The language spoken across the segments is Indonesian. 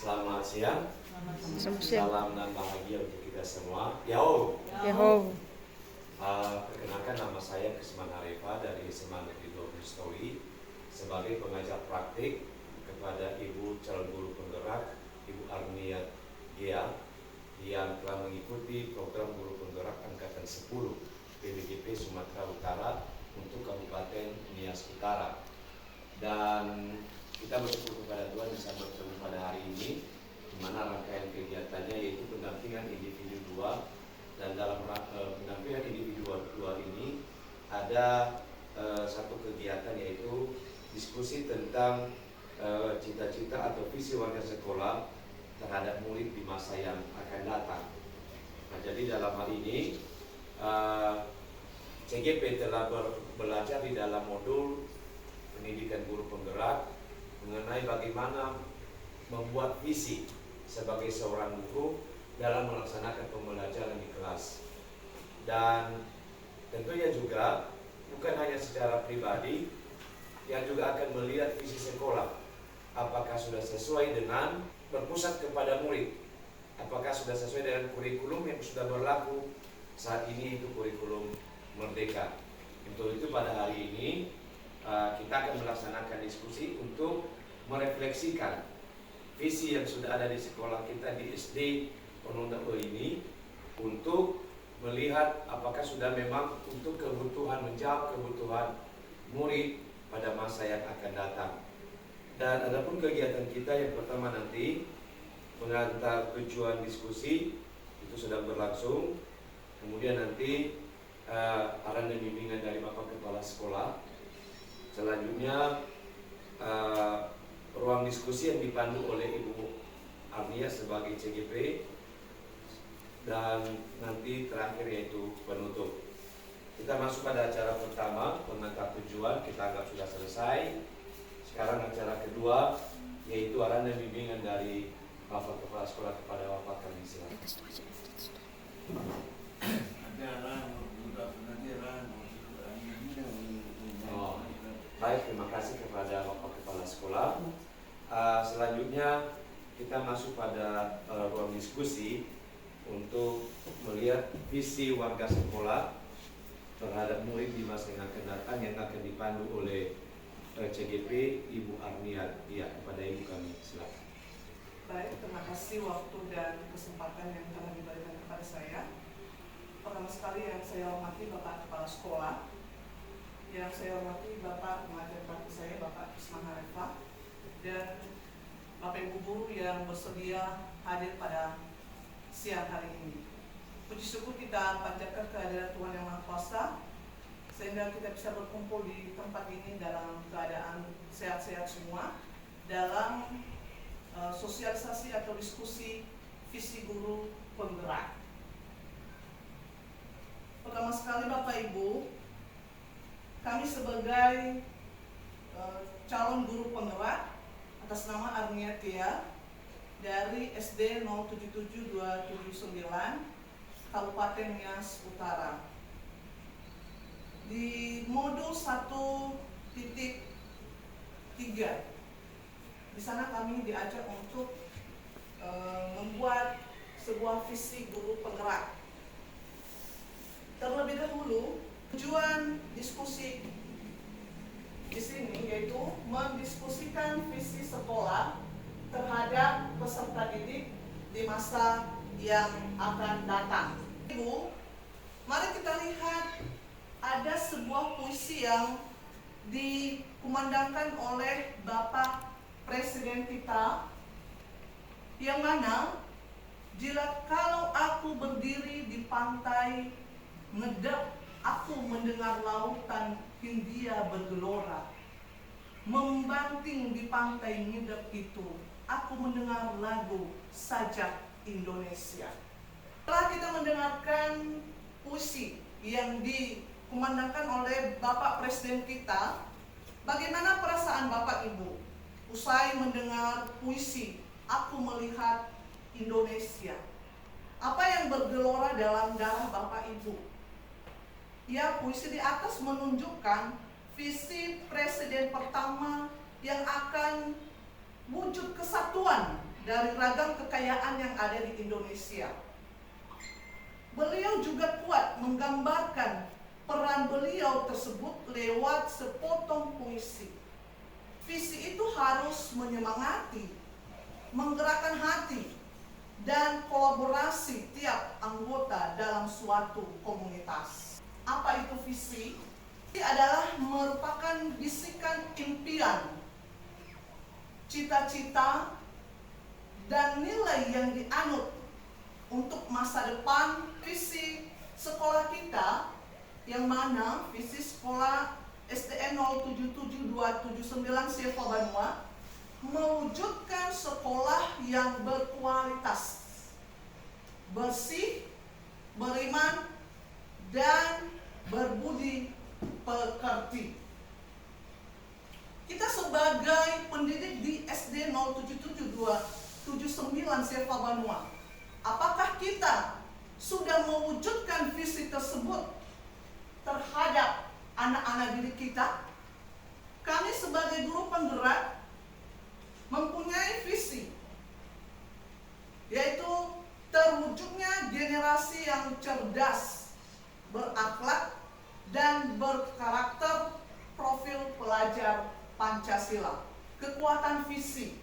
Selamat siang. Selamat siang. Salam dan bahagia untuk kita semua. Yao. Yahoo. Perkenalkan, nama saya Kusman Harifa dari SMA Negeri 2 Kristowi sebagai pengajar praktik kepada Ibu calon guru penggerak Ibu Arniat Gia yang telah mengikuti program guru penggerak angkatan 10 PBGP Sumatera Utara untuk Kabupaten Nias Utara. Dan kita bersyukur kepada Tuhan bisa bertemu pada hari ini, di mana rangkaian kegiatannya yaitu pendampingan individu 2, dan dalam pendampingan individu 2 ini ada satu kegiatan yaitu diskusi tentang cita-cita atau visi warga sekolah terhadap murid di masa yang akan datang. Nah, jadi dalam hal ini CGP telah belajar di dalam modul pendidikan guru penggerak mengenai bagaimana membuat visi sebagai seorang guru dalam melaksanakan pembelajaran di kelas. Dan tentunya juga bukan hanya secara pribadi, yang juga akan melihat visi sekolah apakah sudah sesuai dengan berpusat kepada murid, apakah sudah sesuai dengan kurikulum yang sudah berlaku saat ini, itu kurikulum Merdeka. Untuk itu pada hari ini kita akan melaksanakan diskusi untuk merefleksikan visi yang sudah ada di sekolah kita di SD Pondok ini, untuk melihat apakah sudah memang untuk menjawab kebutuhan murid pada masa yang akan datang. Dan adapun kegiatan kita yang pertama nanti pengantar tujuan diskusi itu sedang berlangsung. Kemudian nanti arahan dan bimbingan dari Bapak Kepala Sekolah. Selanjutnya ruang diskusi yang dipandu oleh Ibu Arnia sebagai CGP, dan nanti terakhir yaitu penutup. Kita masuk pada acara pertama, pengantar tujuan, kita anggap sudah selesai. Sekarang acara kedua yaitu arahan dan bimbingan dari Bapak Kepala Sekolah kepada Bapak kami, silakan. Baik, terima kasih kepada Bapak Kepala Sekolah. Selanjutnya kita masuk pada ruang diskusi untuk melihat visi warga sekolah terhadap murid di masa yang akan datang, yang akan dipandu oleh CGP Ibu Arniat. Ya, kepada Ibu kami, silakan. Baik, terima kasih waktu dan kesempatan yang telah diberikan kepada saya. Pertama sekali yang saya hormati Bapak Kepala Sekolah, yang saya hormati Bapak pengajar praktik saya, Bapak Kusman Harifa, dan Bapak Ibu guru yang bersedia hadir pada siang hari ini. Puji syukur kita panjatkan kehadiran Tuhan Yang Maha Kuasa, sehingga kita bisa berkumpul di tempat ini dalam keadaan sehat-sehat semua, dalam sosialisasi atau diskusi visi guru penggerak. Pertama sekali Bapak Ibu, kami sebagai calon guru penggerak atas nama Arniat Gia dari SD 077279 Kabupaten Nias Utara. Di modul 1.3 di sana kami diajak untuk membuat sebuah visi guru penggerak. Terlebih dahulu, tujuan diskusi di sini yaitu mendiskusikan visi sekolah terhadap peserta didik di masa yang akan datang. Ibu, mari kita lihat ada sebuah puisi yang dikumandangkan oleh Bapak Presiden kita, yang mana kalau aku berdiri di pantai ngedap, aku mendengar lautan Hindia bergelora. Membanting di pantai ngedap itu, aku mendengar lagu sajak Indonesia. Setelah kita mendengarkan puisi yang dikumandangkan oleh Bapak Presiden kita, bagaimana perasaan Bapak Ibu usai mendengar puisi Aku Melihat Indonesia? Apa yang bergelora dalam darah Bapak Ibu? Ya, puisi di atas menunjukkan visi presiden pertama yang akan wujud kesatuan dari ragam kekayaan yang ada di Indonesia. Beliau juga kuat menggambarkan peran beliau tersebut lewat sepotong puisi. Visi itu harus menyemangati, menggerakkan hati, dan kolaborasi tiap anggota dalam suatu komunitas. Apa itu visi? Visi adalah merupakan bisikan impian, cita-cita, dan nilai yang dianut untuk masa depan. Visi sekolah kita, yang mana visi sekolah SDN 077279 Silva Banua, mewujudkan sekolah yang berkualitas, bersih, beriman, dan berbudi pekerti. Kita sebagai pendidik di SD 077279 Silva Banua, apakah kita sudah mewujudkan visi tersebut terhadap anak-anak didik kita? Kami sebagai guru penggerak mempunyai visi, yaitu terwujudnya generasi yang cerdas, berakhlak, dan berkarakter profil pelajar Pancasila. Kekuatan visi.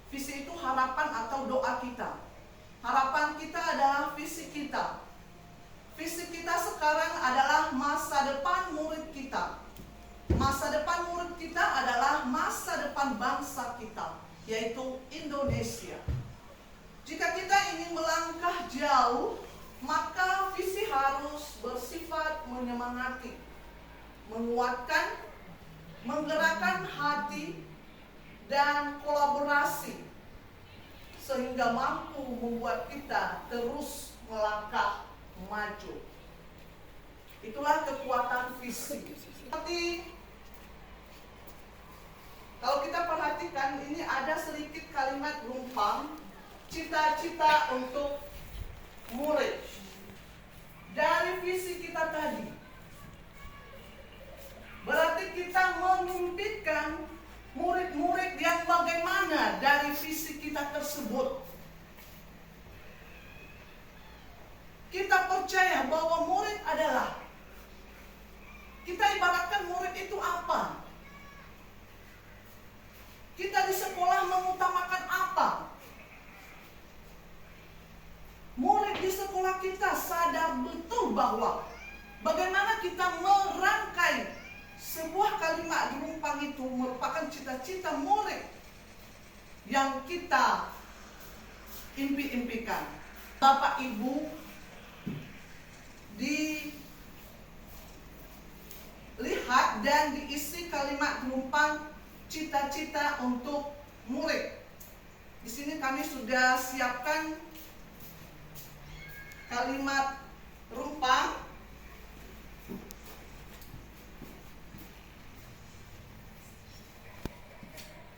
Visi itu harapan atau doa kita. Harapan kita adalah visi kita. Visi kita sekarang adalah masa depan murid kita. Masa depan murid kita adalah masa depan bangsa kita, yaitu Indonesia. Jika kita ingin melangkah jauh, maka visi harus bersifat menyemangati, menguatkan, menggerakkan hati, dan kolaborasi, sehingga mampu membuat kita terus melangkah maju. Itulah kekuatan visi. Seperti kalau kita perhatikan, ini ada sedikit kalimat rumpang, cita-cita untuk murid. Dari visi kita tadi, berarti kita memimpikan murid-murid yang bagaimana dari visi kita tersebut. Kita percaya bahwa murid adalah, kita ibaratkan murid itu apa? Kita di sekolah mengutamakan apa? Murid di sekolah kita sadar betul bahwa bagaimana kita merangkai sebuah kalimat rumpang itu merupakan cita-cita murid yang kita impi-impikan. Bapak Ibu, dilihat dan diisi kalimat rumpang cita-cita untuk murid. Di sini kami sudah siapkan kalimat rumpang.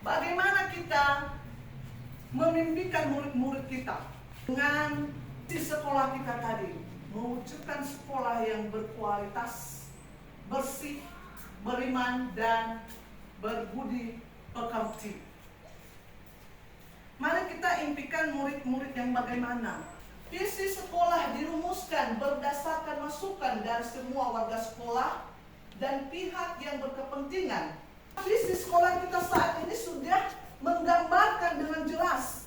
Bagaimana kita memimpikan murid-murid kita dengan di sekolah kita tadi, mewujudkan sekolah yang berkualitas, bersih, beriman, dan berbudi pekerti. Mari kita impikan murid-murid yang bagaimana. Visi sekolah dirumuskan berdasarkan masukan dari semua warga sekolah dan pihak yang berkepentingan. Visi sekolah kita saat ini sudah menggambarkan dengan jelas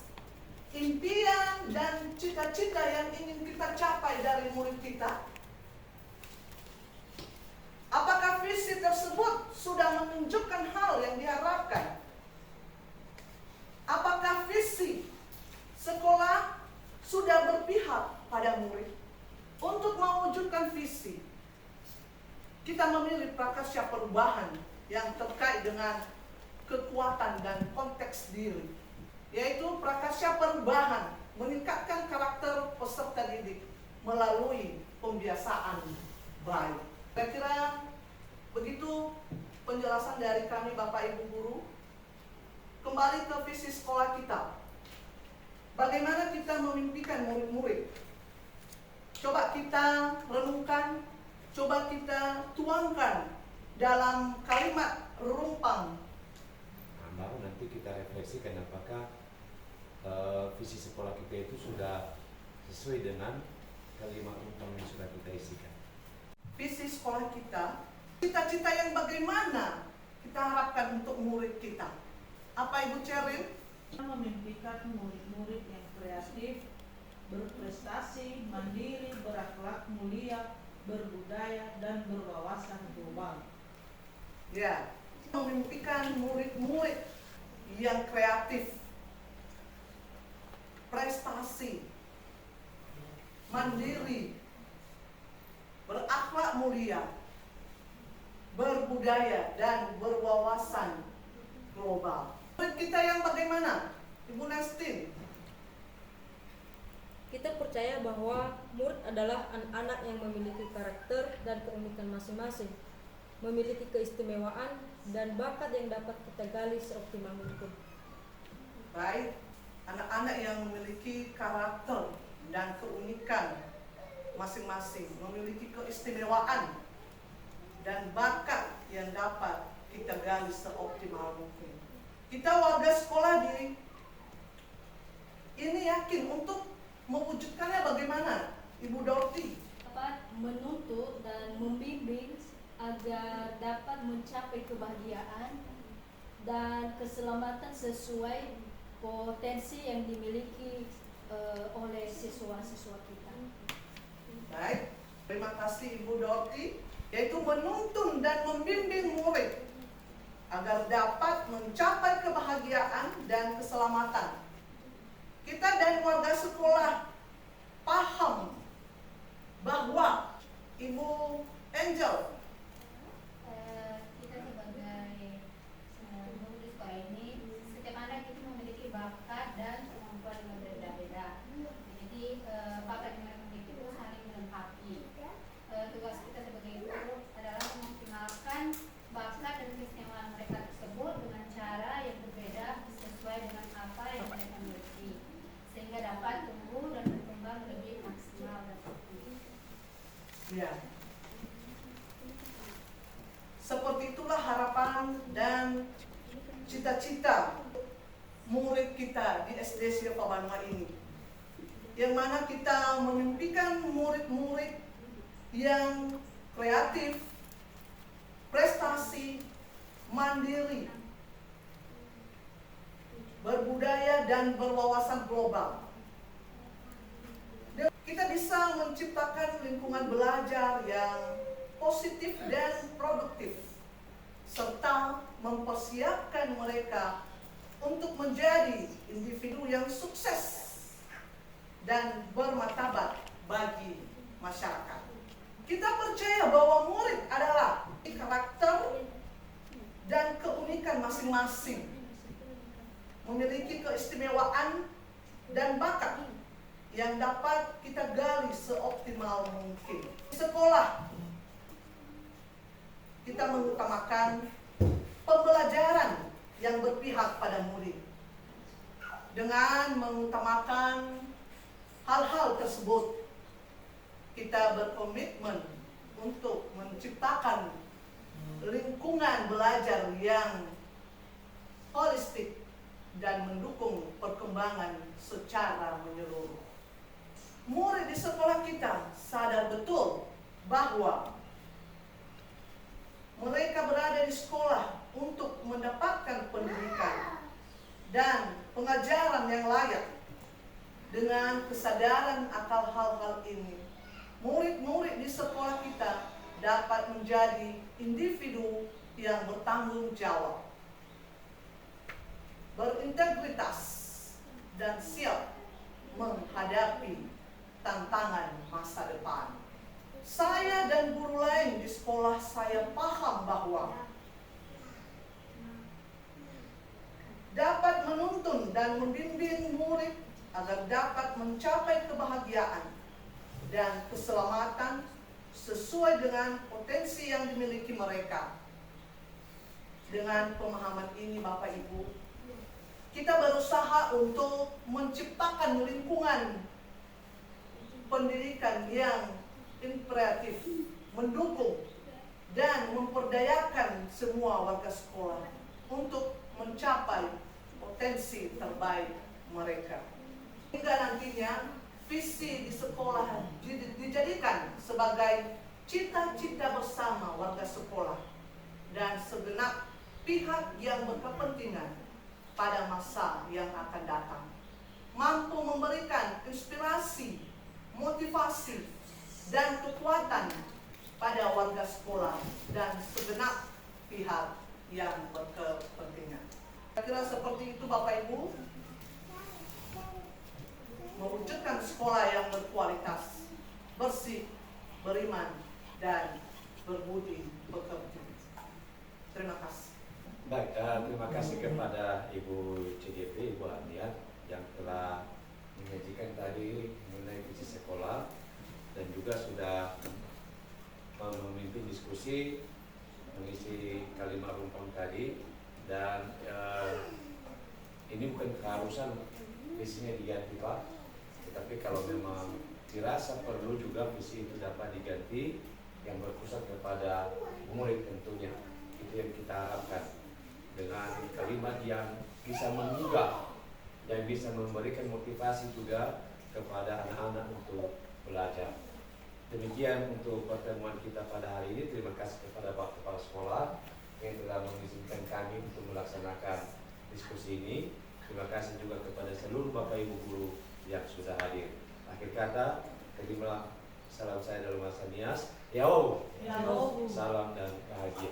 impian dan cita-cita yang ingin kita capai dari murid kita. Apakah visi tersebut sudah menunjukkan hal yang diharapkan? Apakah visi sekolah sudah berpihak pada murid? Untuk mewujudkan visi, kita memilih prakarya perubahan yang terkait dengan kekuatan dan konteks diri, yaitu prakarya perubahan meningkatkan karakter peserta didik melalui pembiasaan baik. Saya kira begitu penjelasan dari kami Bapak Ibu Guru. Kembali ke visi sekolah kita. Bagaimana kita memimpikan murid-murid? Coba kita renungkan, coba kita tuangkan dalam kalimat rumpang. Nah, baru nanti kita refleksikan apakah sesuai dengan kalimat utama yang sudah kita isikan. Visi sekolah kita, cita-cita yang bagaimana kita harapkan untuk murid kita. Apa Ibu Cheryl? Memimpikan murid-murid yang kreatif, berprestasi, mandiri, berakhlak mulia, berbudaya, dan berwawasan global. Ya, memimpikan murid-murid yang kreatif, prestasi, mandiri, berakhlak mulia, berbudaya, dan berwawasan global. Murid kita yang bagaimana? Ibu Nastin? Kita percaya bahwa murid adalah anak-anak yang memiliki karakter dan keunikan masing-masing, memiliki keistimewaan dan bakat yang dapat kita gali seoptimal mungkin. Baik, anak-anak yang memiliki karakter dan keunikan masing-masing, memiliki keistimewaan dan bakat yang dapat kita gali seoptimal mungkin. Kita warga sekolah ini yakin untuk mewujudkannya bagaimana, Ibu Dorti? Dapat menuntut dan membimbing agar dapat mencapai kebahagiaan dan keselamatan sesuai potensi yang dimiliki oleh siswa-siswa kita. Baik, terima kasih Ibu Dorti, yaitu menuntun dan membimbing murid agar dapat mencapai kebahagiaan dan keselamatan. Kita dan warga sekolah paham bahwa Ibu Angel, kita sebagai murid di sekolah ini, setiap anak itu memiliki bakat dan kemampuan yang berbeda-beda. Jadi bakat yang mereka miliki itu saling melengkapi. Tugas kita sebagai guru adalah mengoptimalkan bakat dan keistimewaan mereka tersebut dengan cara yang berbeda sesuai dengan apa yang mereka miliki, sehingga dapat tumbuh dan berkembang lebih maksimal dan optimal. ya, seperti itulah harapan dan cita-cita murid kita di SD Siapa Banua ini, yang mana kita memimpikan murid-murid yang kreatif, prestasi, mandiri, berbudaya, dan berwawasan global. Dan kita bisa menciptakan lingkungan belajar yang positif dan produktif, serta mempersiapkan mereka untuk menjadi individu yang sukses dan bermartabat bagi masyarakat. Kita percaya bahwa murid adalah karakter dan keunikan masing-masing, memiliki keistimewaan dan bakat yang dapat kita gali seoptimal mungkin. Di sekolah, kita mengutamakan pembelajaran yang berpihak pada murid. Dengan mengutamakan hal-hal tersebut, kita berkomitmen untuk menciptakan lingkungan belajar yang holistik dan mendukung perkembangan secara menyeluruh. Murid di sekolah kita sadar betul bahwa mereka berada di sekolah untuk mendapatkan pendidikan dan pengajaran yang layak. Dengan kesadaran akan hal-hal ini, murid-murid di sekolah kita dapat menjadi individu yang bertanggung jawab, berintegritas, dan siap menghadapi tantangan masa depan. Saya dan guru lain di sekolah saya paham bahwa dapat menuntun dan membimbing murid agar dapat mencapai kebahagiaan dan keselamatan sesuai dengan potensi yang dimiliki mereka. Dengan pemahaman ini, Bapak Ibu, kita berusaha untuk menciptakan lingkungan pendidikan yang inspiratif, mendukung dan memperdayakan semua warga sekolah untuk mencapai potensi terbaik mereka. Hingga nantinya visi di sekolah dijadikan sebagai cita-cita bersama warga sekolah dan segenap pihak yang berkepentingan pada masa yang akan datang, mampu memberikan inspirasi, motivasi, dan kekuatan pada warga sekolah dan segenap pihak yang berkepentingan. Kira seperti itu Bapak Ibu, mewujudkan sekolah yang berkualitas, bersih, beriman, dan berbudi pekerti. Terima kasih. Baik, terima kasih kepada Ibu CDP, Ibu Aniat yang telah menyajikan tadi mengenai visi sekolah dan juga sudah memimpin diskusi mengisi kalimat rumpang tadi. Dan ini bukan keharusan visinya diganti Pak, tetapi kalau memang dirasa perlu juga visi itu dapat diganti yang berpusat kepada murid tentunya. Itu yang kita harapkan dengan kalimat yang bisa menggugah dan bisa memberikan motivasi juga kepada anak-anak untuk belajar. Demikian untuk pertemuan kita pada hari ini. Terima kasih kepada Pak Kepala Sekolah yang telah mengizinkan kami untuk melaksanakan diskusi ini. Terima kasih juga kepada seluruh Bapak Ibu guru yang sudah hadir. Akhir kata, terimalah salam saya dalam bahasa Nias. Yao, Yao. salam dan bahagia.